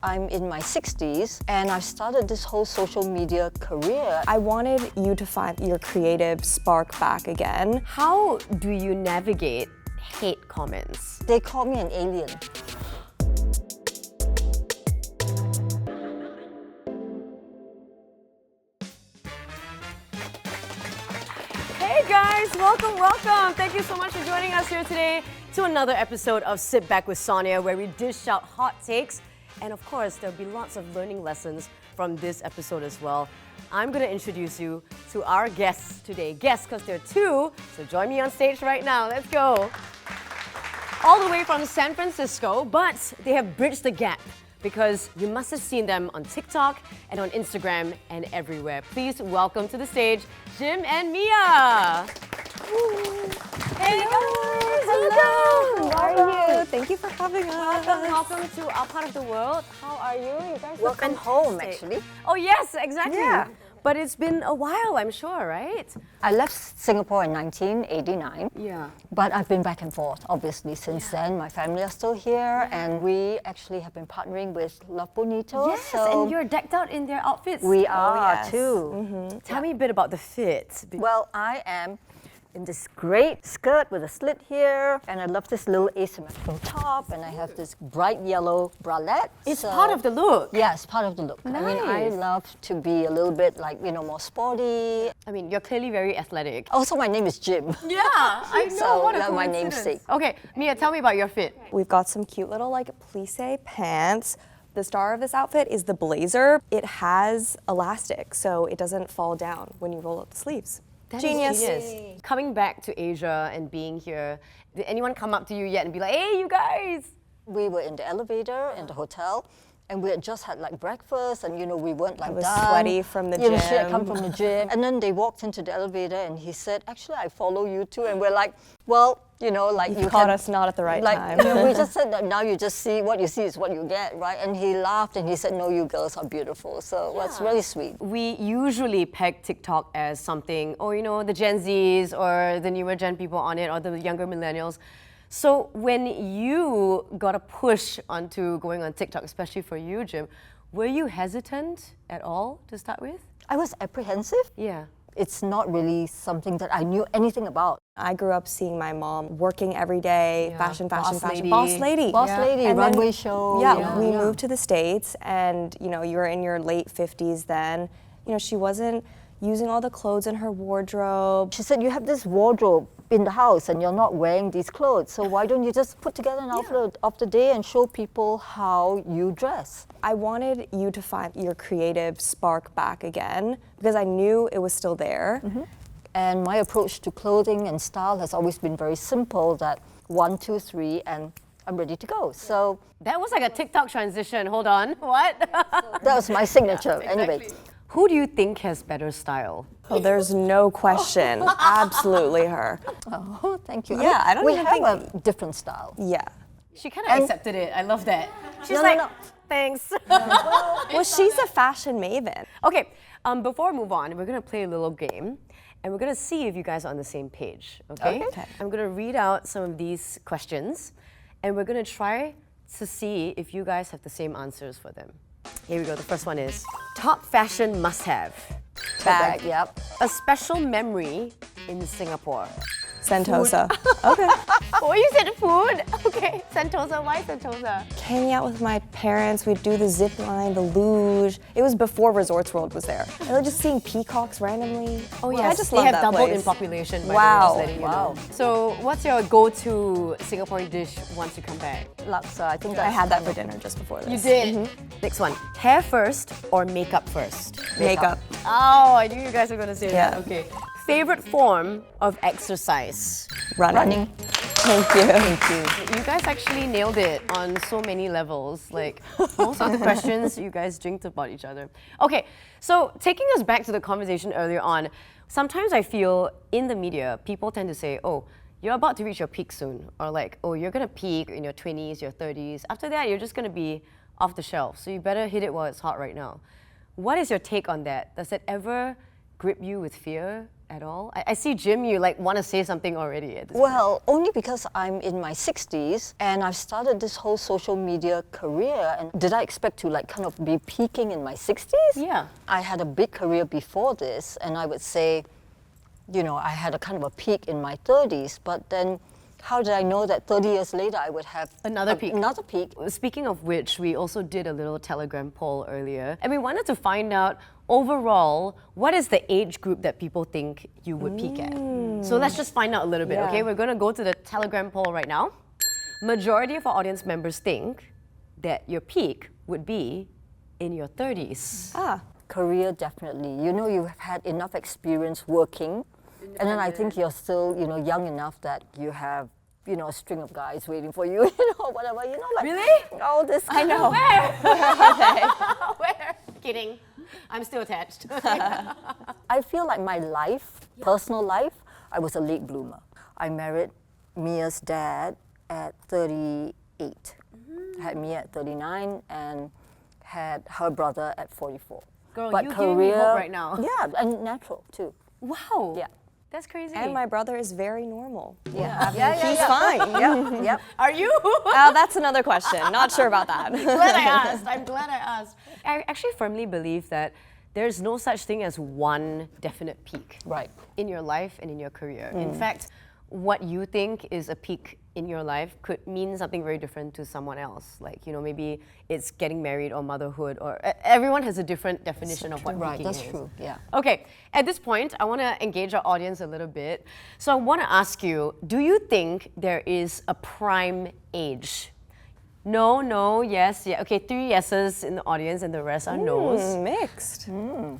I'm in my 60s and I've started this whole social media career. I wanted you to find your creative spark back again. How do you navigate hate comments? They call me an alien. Hey guys, welcome. Thank you so much for joining us here today to another episode of Sit Back with Sonia, where we dish out hot takes. And of course, there'll be lots of learning lessons from this episode as well. I'm going to introduce you to our guests today. Guests, because there are two, so join me on stage right now. Let's go. All the way from San Francisco, but they have bridged the gap because you must have seen them on TikTok and on Instagram and everywhere. Please welcome to the stage, Jim and Mya. Hey guys! Hello! How are you? Thank you for having us. Welcome to our part of the world. How are you? You guys look Welcome home, fantastic. actually. Oh yes, exactly. Yeah. But it's been a while, I'm sure, right? I left Singapore in 1989. Yeah. But I've been back and forth, obviously, since then. My family are still here, and we actually have been partnering with Bonito. Yes, so and you're decked out in their outfits. we are yes. too. Tell me a bit about the fit. Well, I am in this great skirt with a slit here, and I love this little asymmetrical top, and I have this bright yellow bralette. It's part of the look. Yeah, it's part of the look. I mean, I Nice. love to be a little bit like, more sporty. I mean, you're clearly very athletic. Also, my name is Jim. Yeah, I know. So, what a that's my coincidence. namesake. Okay, Mya, tell me about your fit. We've got some cute little plissé pants. The star of this outfit is the blazer. It has elastic, so it doesn't fall down when you roll up the sleeves. That is Genius. genius. Coming back to Asia and being here, did anyone come up to you yet and be like, hey, you guys? We were in the elevator in the hotel, and we had just had breakfast, and we weren't I was done. sweaty from the She had gym. come from the gym, and then they walked into the elevator, and he said, "Actually, I follow you too." And we're like, "Well, you Caught us not at the right time. we just said that now you just see what you see is what you get, right?" And he laughed and he said, "No, you girls are beautiful." So that's really sweet. We usually peg TikTok as something, the Gen Zs or the newer Gen people on it or the younger millennials. So when you got a push onto going on TikTok, especially for you, Jim, were you hesitant at all to start with? I was apprehensive. Yeah. It's not really something that I knew anything about. I grew up seeing my mom working every day, Yeah. fashion, Boss lady. boss lady. Boss lady, And then- runway show. Yeah, we moved to the States, and you were in your late 50s then. She wasn't using all the clothes in her wardrobe. She said, "You have this wardrobe in the house and you're not wearing these clothes. So why don't you just put together an outfit of the day and show people how you dress?" I wanted you to find your creative spark back again because I knew it was still there. And my approach to clothing and style has always been very simple, that 1, 2, 3, and I'm ready to go. So That was like a TikTok transition. Hold on. What? that was my signature. Anyway, Who do you think has better style? Oh, there's no question. Absolutely her. oh, thank you. Yeah, I don't we even have think- a different style. Yeah. She kind of accepted it. I love that. She's No, like, no. thanks. Well, she's a fashion maven. Okay, before we move on, we're gonna play a little game, and we're gonna see if you guys are on the same page. Okay? Okay. I'm gonna read out some of these questions, and we're gonna try to see if you guys have the same answers for them. Here we go. The first one is top fashion must-have. Bag, yep. A special memory in Singapore. Sentosa. Okay. Oh, you said food? Okay, Sentosa. Why Sentosa? Hanging out with my parents, we'd do the zip line, the luge. It was before Resorts World was there. And then just seeing peacocks randomly. Oh I yes, just they love have that doubled in place. population. By Wow. the way, just letting you Wow. know. So, what's your go-to Singaporean dish once you come back? Laksa, I think I that's had that kind for of- dinner just before this. You did. Next one. Hair first or makeup first? Makeup. Oh, I knew you guys were gonna say Yeah. that. Okay. Favorite form of exercise? Running. Thank you. You guys actually nailed it on so many levels. Like most of the questions, you guys jinked about each other. Okay, so taking us back to the conversation earlier on, sometimes I feel in the media, people tend to say, "Oh, you're about to reach your peak soon," or like, "Oh, you're gonna peak in your 20s, your 30s. After that, you're just gonna be off the shelf. So you better hit it while it's hot right now." What is your take on that? Does it ever grip you with fear at all? I see, Jim, you like want to say something already at this Well, only because I'm in my 60s and I've started this whole social media career. And did I expect to like kind of be peaking in my 60s? Yeah. I had a big career before this, and I would say, you know, I had a kind of a peak in my 30s, but then how did I know that 30 years later I would have Another peak. Another peak. Speaking of which, we also did a little Telegram poll earlier, and we wanted to find out overall what is the age group that people think you would peak at. So let's just find out a little bit, Yeah. okay? We're going to go to the Telegram poll right now. Majority of our audience members think that your peak would be in your 30s. Career, definitely. You know, you've had enough experience working, and then I think you're still, you know, young enough that you have, you know, a string of guys waiting for you, you know, whatever, you know, like Really? all this. I know. Where? Kidding. I'm still attached. I feel like my life, personal life, I was a late bloomer. I married Mia's dad at 38. Had Mia at 39 and had her brother at 44. Girl, you giving me hope right now. Yeah, and natural too. Wow. Yeah. That's crazy. And my brother is very normal. Yeah. He's fine. Yep, yep. Are you? That's another question. Not sure about that. Glad I asked. I'm glad I asked. I actually firmly believe that there's no such thing as one definite peak Right. in your life and in your career. In fact, what you think is a peak in your life could mean something very different to someone else. Like, you know, maybe it's getting married or motherhood, or everyone has a different definition of what Right, peaking that's is. true, yeah. Okay, at this point, I want to engage our audience a little bit. So I want to ask you, do you think there is a prime age? No, no, yes, yeah. Okay, 3 yeses in the audience and the rest are no's. Mixed.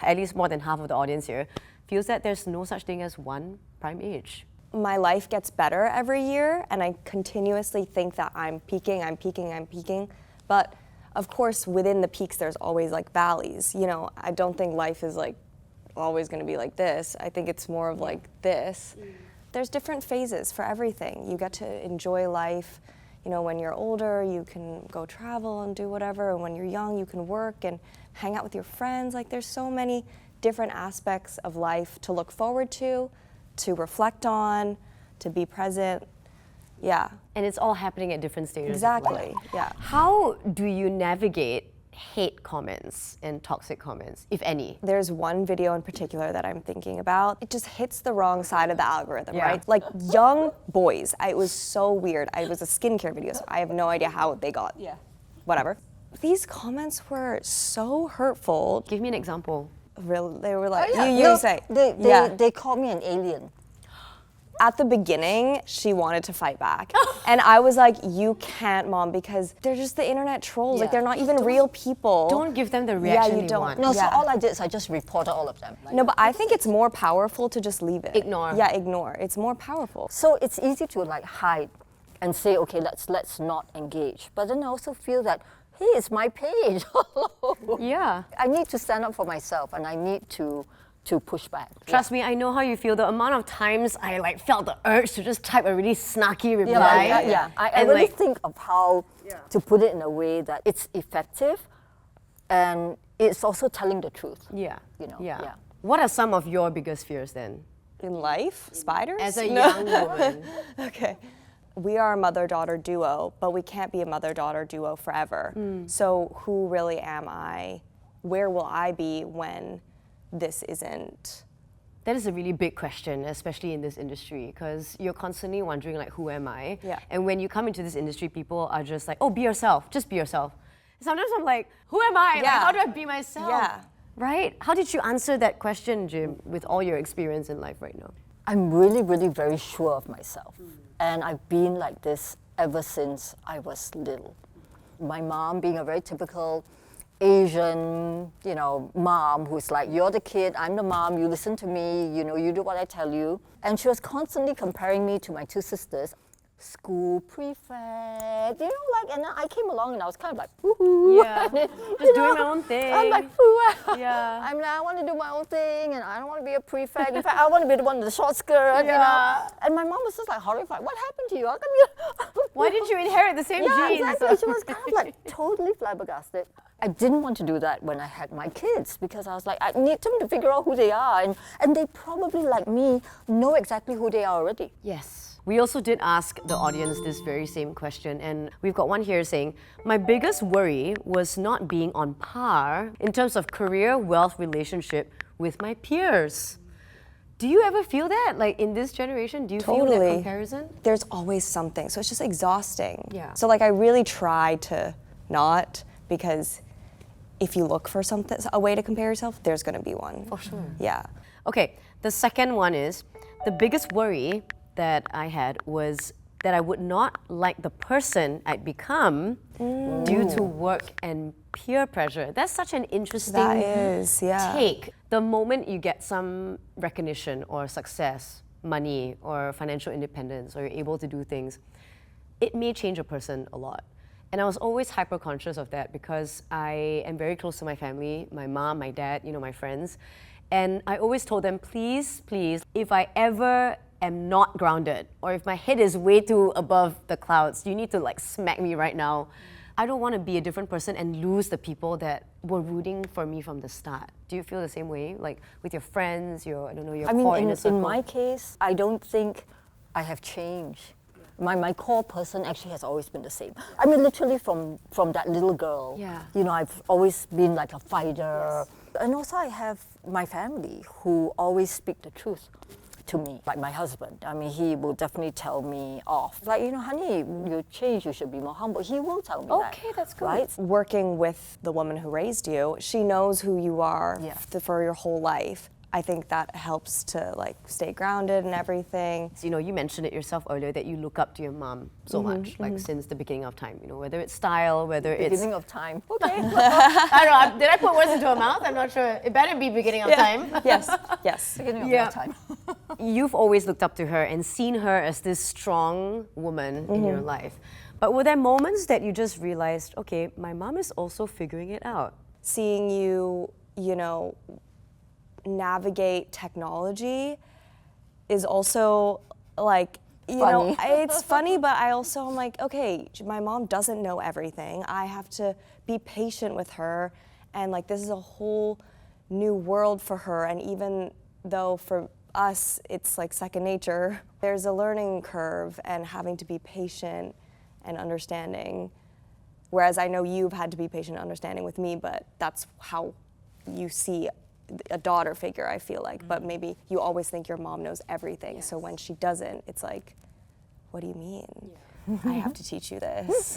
At least more than half of the audience here feels that there's no such thing as one prime age. My life gets better every year, and I continuously think that I'm peaking. But of course, within the peaks, there's always like valleys. You know, I don't think life is like always going to be like this. I think it's more of like this. There's different phases for everything. You get to enjoy life. You know, when you're older, you can go travel and do whatever. And when you're young, you can work and hang out with your friends. Like, there's so many different aspects of life to look forward to reflect on, to be present. Yeah. And it's all happening at different stages. of life. Exactly. Yeah. How do you navigate hate comments and toxic comments, if any? There's one video in particular that I'm thinking about. It just hits the wrong side of the algorithm, Yeah. right? Like young boys. It was so weird. It was a skincare video, so I have no idea how they got. Yeah. Whatever. These comments were so hurtful. Give me an example. They were like, Yeah, you no, say. They called me an alien. At the beginning, she wanted to fight back. And I was like, you can't, Mom, because they're just the internet trolls. Like, Yeah. they're not even real people. Don't give them the reaction you they don't. want. No, Yeah. so all I did is I just reported all of them. No, but I think it's more powerful to just leave it. Ignore. Yeah, ignore. It's more powerful. So it's easy to like hide and say, okay, let's not engage. But then I also feel that, hey, it's my page. Yeah. I need to stand up for myself, and I need to push back. Trust me, I know how you feel. The amount of times I like felt the urge to just type a really snarky reply. I And, really like, think of how to put it in a way that it's effective, and it's also telling the truth. Yeah. You know, Yeah. yeah. What are some of your biggest fears then? In life, spiders? As a No. young woman. Okay. We are a mother-daughter duo, but we can't be a mother-daughter duo forever. So who really am I? Where will I be when this isn't? That is a really big question, especially in this industry, because you're constantly wondering, like, who am I? Yeah. And when you come into this industry, people are just like, oh, be yourself, just be yourself. Sometimes I'm like, who am I? Like, Yeah. how do I be myself? Yeah. Right? How did you answer that question, Jim, with all your experience in life right now? I'm really, really very sure of myself. And I've been like this ever since I was little. My mom being a very typical Asian, you know, mom who's like, you're the kid, I'm the mom, you listen to me, you know, you do what I tell you. And she was constantly comparing me to my 2 sisters. School prefect, you know, like, and then I came along and I was kind of like, woohoo. Yeah, And then, just you doing know, my own thing. I'm like, whoo. Yeah. I'm like, I want to do my own thing and I don't want to be a prefect. In fact, I want to be the one with the short skirt, you know. And my mom was just like horrified. What happened to you? How come you? Why did you inherit the same Yeah, genes? exactly. She was kind of like totally flabbergasted. I didn't want to do that when I had my kids because I was like, I need them to figure out who they are. And they probably, like me, know exactly who they are already. Yes. We also did ask the audience this very same question, and we've got one here saying, my biggest worry was not being on par in terms of career, wealth, relationship with my peers. Do you ever feel that? Like in this generation, do you feel that comparison? There's always something, so it's just exhausting. Yeah. So like I really try to not, because if you look for something, a way to compare yourself, there's gonna be one. For sure. Yeah. Okay, the second one is, the biggest worry that I had was that I would not like the person I'd become due to work and peer pressure. That's such an interesting That is, yeah. take. The moment you get some recognition or success, money or financial independence, or you're able to do things, it may change a person a lot. And I was always hyper conscious of that because I am very close to my family, my mom, my dad, my friends. And I always told them, please, please, if I ever am not grounded, or if my head is way too above the clouds, you need to like smack me right now. I don't want to be a different person and lose the people that were rooting for me from the start. Do you feel the same way? Like with your friends, your core inner circle? In my case, I don't think I have changed. My core person actually has always been the same. I mean, literally from that little girl, I've always been like a fighter. Yes. And also I have my family who always speak the truth to me, like my husband. I mean, he will definitely tell me off. Like, honey, you changed, you should be more humble. He will tell me that. Okay, that's good. Right? Working with the woman who raised you, she knows who you are for your whole life. I think that helps to like stay grounded and everything. So, you mentioned it yourself earlier that you look up to your mom so much, like since the beginning of time. Whether it's style, whether it's beginning of time. Okay. I don't know. Did I put words into her mouth? I'm not sure. It better be beginning of time. Yes. Beginning of time. You've always looked up to her and seen her as this strong woman in your life. But were there moments that you just realized, okay, my mom is also figuring it out? Seeing you, navigate technology is also like, funny. It's funny, but I also am like, okay, my mom doesn't know everything. I have to be patient with her, and like this is a whole new world for her. And even though for us it's like second nature, there's a learning curve and having to be patient and understanding. Whereas I know you've had to be patient and understanding with me, but that's how you see a daughter figure, I feel like. But maybe you always think your mom knows everything. Yes. So when she doesn't, it's like, what do you mean? I have to teach you this.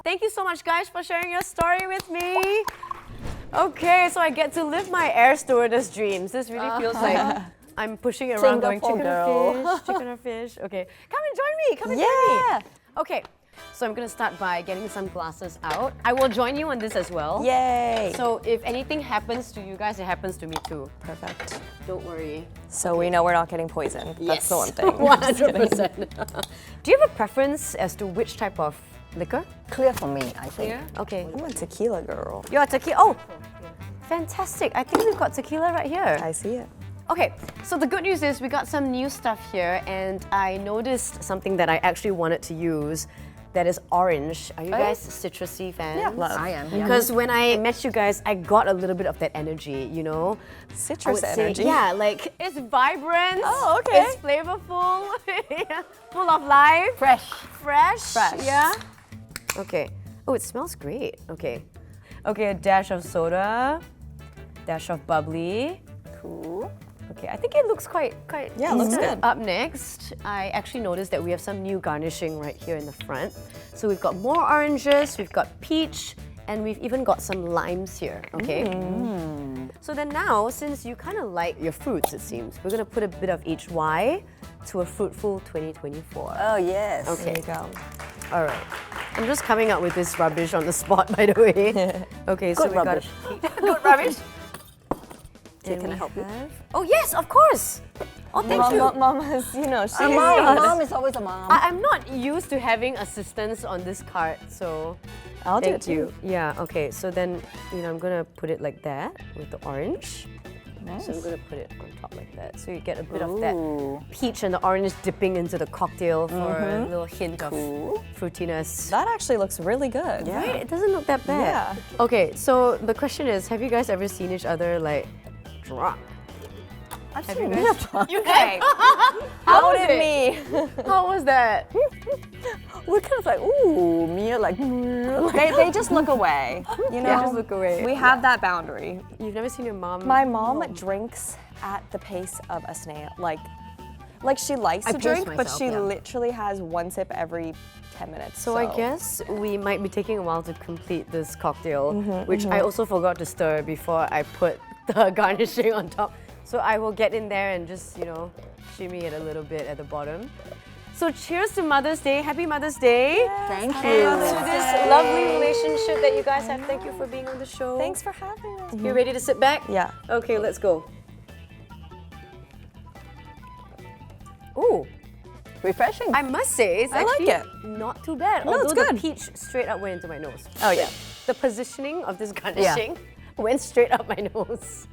Thank you so much, guys, for sharing your story with me. Okay, so I get to live my air stewardess dreams. This really feels like I'm pushing it around going chicken or fish, chicken or fish. Okay, come and join me, come and join me. Okay. So I'm going to start by getting some glasses out. I will join you on this as well. Yay! So if anything happens to you guys, it happens to me too. Perfect. Don't worry. So we know we're not getting poisoned. Yes. That's the one thing. 100%. Do you have a preference as to which type of liquor? Clear for me, I think. Clear? Okay. I'm a tequila girl. You're a tequila. Oh, fantastic. I think we've got tequila right here. I see it. Okay, so the good news is we got some new stuff here, and I noticed something that I actually wanted to use. That is orange. Are you guys citrusy fans? Yeah, love. I am. Because when I met you guys, I got a little bit of that energy, Citrus energy? Yeah, like it's vibrant. Oh, okay. It's flavorful, full of life. Fresh. Yeah. Okay. Oh, it smells great. Okay. Okay, a dash of soda, dash of bubbly. Cool. Okay, I think it looks quite Yeah, it looks good. Up next, I actually noticed that we have some new garnishing right here in the front. So we've got more oranges, we've got peach, and we've even got some limes here, okay? So then now, since you kind of like your fruits, it seems, we're gonna put a bit of each Y to a fruitful 2024. Oh, yes. Okay. There you go. All right. I'm just coming up with this rubbish on the spot, by the way. Okay, so Good we rubbish. got good rubbish. Okay, can I help you? Oh yes, of course. Oh, thank you. Mama's, she's Mom is always a mom. I'm not used to having assistants on this cart, so I'll do it thank you. Yeah, okay, so then, I'm gonna put it like that with the orange. So I'm gonna put it on top like that. So you get a bit of that Ooh. peach and the orange dipping into the cocktail for a little hint of fruitiness. That actually looks really good. Right? It doesn't look that bad. Yeah. Okay, so the question is, have you guys ever seen each other like drunk? I've Have seen you Mia guys? drunk. Okay. How was Outed it? me. How was that? We're kind of like, ooh, Mia like. They just look away. You know, They just look away. We have that boundary. You've never seen your mom? My mom drinks at the pace of a snail. Like she likes I to pace drink, but myself, she yeah. literally has one sip every 10 minutes. So I guess we might be taking a while to complete this cocktail, which I also forgot to stir before I put the garnishing on top. So I will get in there and just, shimmy it a little bit at the bottom. So cheers to Mother's Day. Happy Mother's Day. Thank And you. to this lovely relationship that you guys have. Thank you for being on the show. Thanks for having us. You ready to sit back? Yeah. Okay, let's go. Ooh, Refreshing. I must say, it's I like actually not too bad. No, it's Although the good. peach straight up went into my nose. Oh, yeah. The positioning of this garnishing went straight up my nose.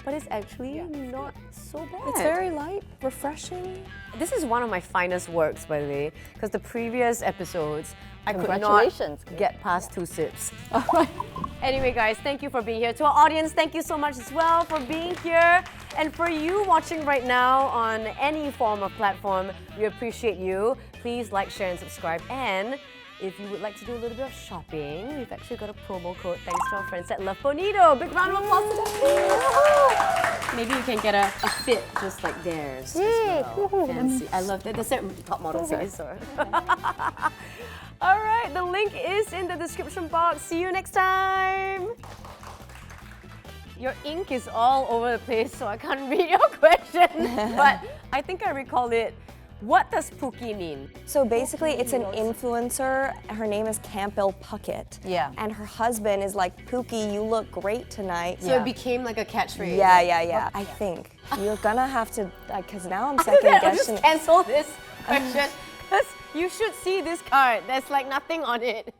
But it's actually not so bad. It's very light, refreshing. This is one of my finest works, by the way, because the previous episodes, I could not Congratulations. get past 2 sips. Anyway, guys, thank you for being here. To our audience, thank you so much as well for being here. And for you watching right now on any form of platform, we appreciate you. Please like, share, and subscribe. And if you would like to do a little bit of shopping, we've actually got a promo code thanks to our friends at Love Bonito. Big round of applause to them, please. Maybe you can get a fit just like theirs as well. Fancy. I love that. That's what top model says. All right, the link is in the description box. See you next time. Your ink is all over the place, so I can't read your question. But I think I recall it. What does Pookie mean? So basically, it's an influencer. Her name is Campbell Puckett. Yeah. And her husband is like, Pookie, you look great tonight. So it became like a catchphrase. Yeah. I think you're gonna have to, because now I'm After second that, I'll just guessing. cancel this question because you should see this card. There's like nothing on it.